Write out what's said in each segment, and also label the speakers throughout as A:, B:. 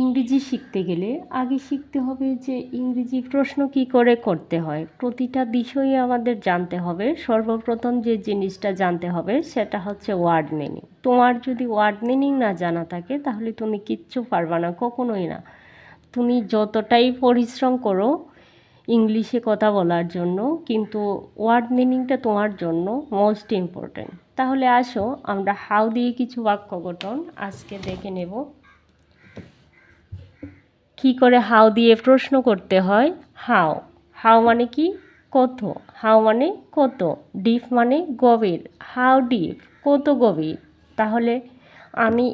A: ইংরেজি শিখতে গেলে আগে শিখতে হবে যে ইংরেজি প্রশ্ন কি করে করতে হয়। প্রতিটা বিষয়ে আমাদের জানতে হবে। সর্বপ্রথম যে জিনিসটা জানতে হবে সেটা হচ্ছে ওয়ার্ড মিনিং। তোমার যদি ওয়ার্ড মিনিং না জানা থাকে তাহলে তুমি কিচ্ছু পারবা না, কখনোই না। তুমি যতটাই পরিশ্রম করো ইংলিশে কথা বলার জন্য, কিন্তু ওয়ার্ড মিনিংটা তোমার জন্য মোস্ট ইম্পর্ট্যান্ট। তাহলে আসো আমরা হাউ দিয়ে কিছু বাক্য গঠন আজকে দেখে নেব। কি করে হাউ দিয়ে প্রশ্ন করতে হয়। হাউ, হাউ মানে কি? কত। হাউ মানে কত। ডিপ মানে গভীর। হাউ ডিপ, কত গভীর। তাহলে আমি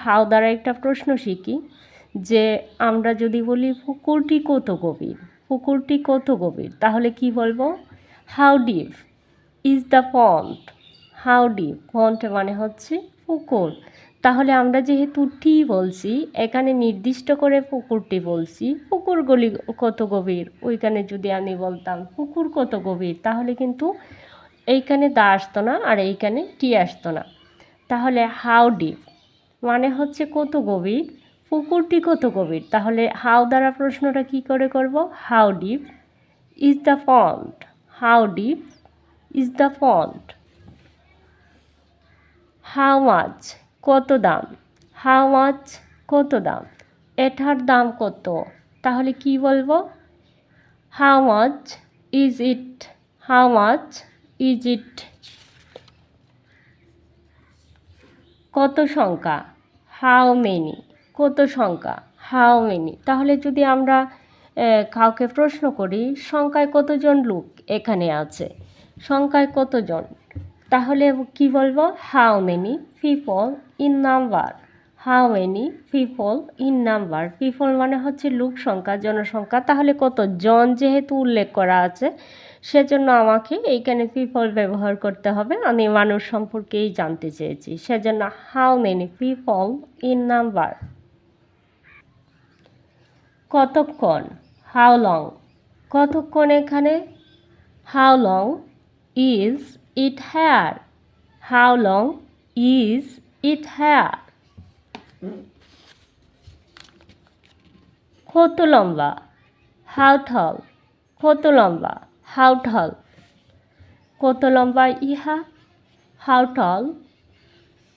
A: হাউ দ্বারা একটা প্রশ্ন শিখি যে আমরা যদি বলি পুকুরটি কত গভীর, পুকুরটি কত গভীর, তাহলে কি বলবো? How deep is the pond. How deep, pond মানে হচ্ছে পুকুর। তাহলে আমরা যেহেতু টি বলছি, এখানে নির্দিষ্ট করে পুকুরটি বলছি। পুকুরগুলি কত গভীর, ওইখানে যদি আমি বলতাম পুকুর কত গভীর, তাহলে কিন্তু এইখানে দা আসতো না আর এইখানে টি আসতো না। তাহলে হাউ ডিপ মানে হচ্ছে কত গভীর, পুকুরটি কত গভীর। তাহলে হাউ দ্বারা প্রশ্নটা কি করে করব? How deep is the pond. How deep is the pond. How much, কত দাম। হাউ মাচ, কত দাম। এটার দাম কত, তাহলে কি বলবো? How much is it. How much is it. কত সংখ্যা, হাউ মেনি। কত সংখ্যা, হাউ মেনি। তাহলে যদি আমরা কাউকে প্রশ্ন করি সংখ্যায় কতজন লোক এখানে আছে, সংখ্যায় কতজন, তাহলে কি বলবো? How many people in number. How many people in number. People মানে হচ্ছে লোক সংখ্যা, জনসংখ্যা। তাহলে কত জন যেহেতু উল্লেখ করা আছে সেজন্য আমাকে এইখানে পিপল ব্যবহার করতে হবে। আমি মানুষ সম্পর্কেই জানতে চেয়েছি, সেজন্য how many people in number. কতক্ষণ, হাউ লং। কতক্ষণ এখানে, how long is it here. How long is it here. কত লম্বা, হাউ টল। কত লম্বা, হাউ টল। কত লম্বা ইহা, হাউ টল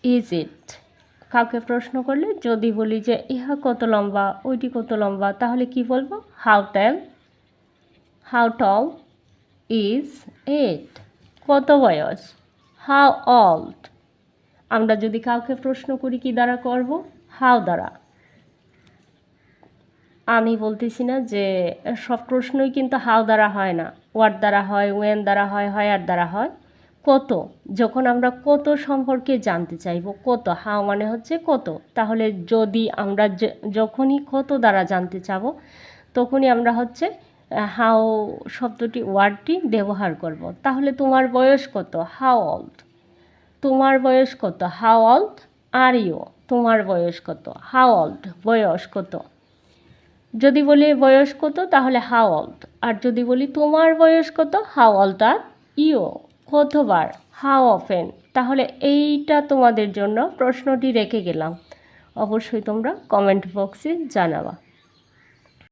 A: ইজ ইট। কাউকে প্রশ্ন করলে যদি বলি যে ইহা কত লম্বা, ওইটি কত লম্বা, তাহলে কি বলবো? How ton. How ton is it. কত বয়স, হাউ ওল্ড। আমরা যদি কাউকে প্রশ্ন করি কি দ্বারা করব? হাউ দ্বারা। আমি বলতেছি না যে সব প্রশ্নই কিন্তু হাউ দ্বারা হয় না, হোয়াট দ্বারা হয়, ওয়েন দ্বারা হয়, হোয়ার দ্বারা হয়। কত, যখন আমরা কত সম্পর্কে জানতে চাইব, কত, হাউ মানে হচ্ছে কত। তাহলে যদি আমরা যখনই কত দ্বারা জানতে চাব তখনই আমরা হচ্ছে হাউ শব্দটি, ওয়ার্ডটি ব্যবহার করব। তাহলে তোমার বয়স কত, হাউ ওল্ড। তোমার বয়স কত, হাউ ওল্ড আর ইউ। তোমার বয়স কত, হাউ ওল্ড, বয়স কত। যদি বলি বয়স কত তাহলে হাউ ওল্ড, আর যদি বলি তোমার বয়স কত, হাউ ওল্ড আর ইউ। কতবার, হাউ অফেন। তাহলে এইটা তোমাদের জন্য প্রশ্নটি রেখে গেলাম, অবশ্যই তোমরা কমেন্ট বক্সে জানাবা।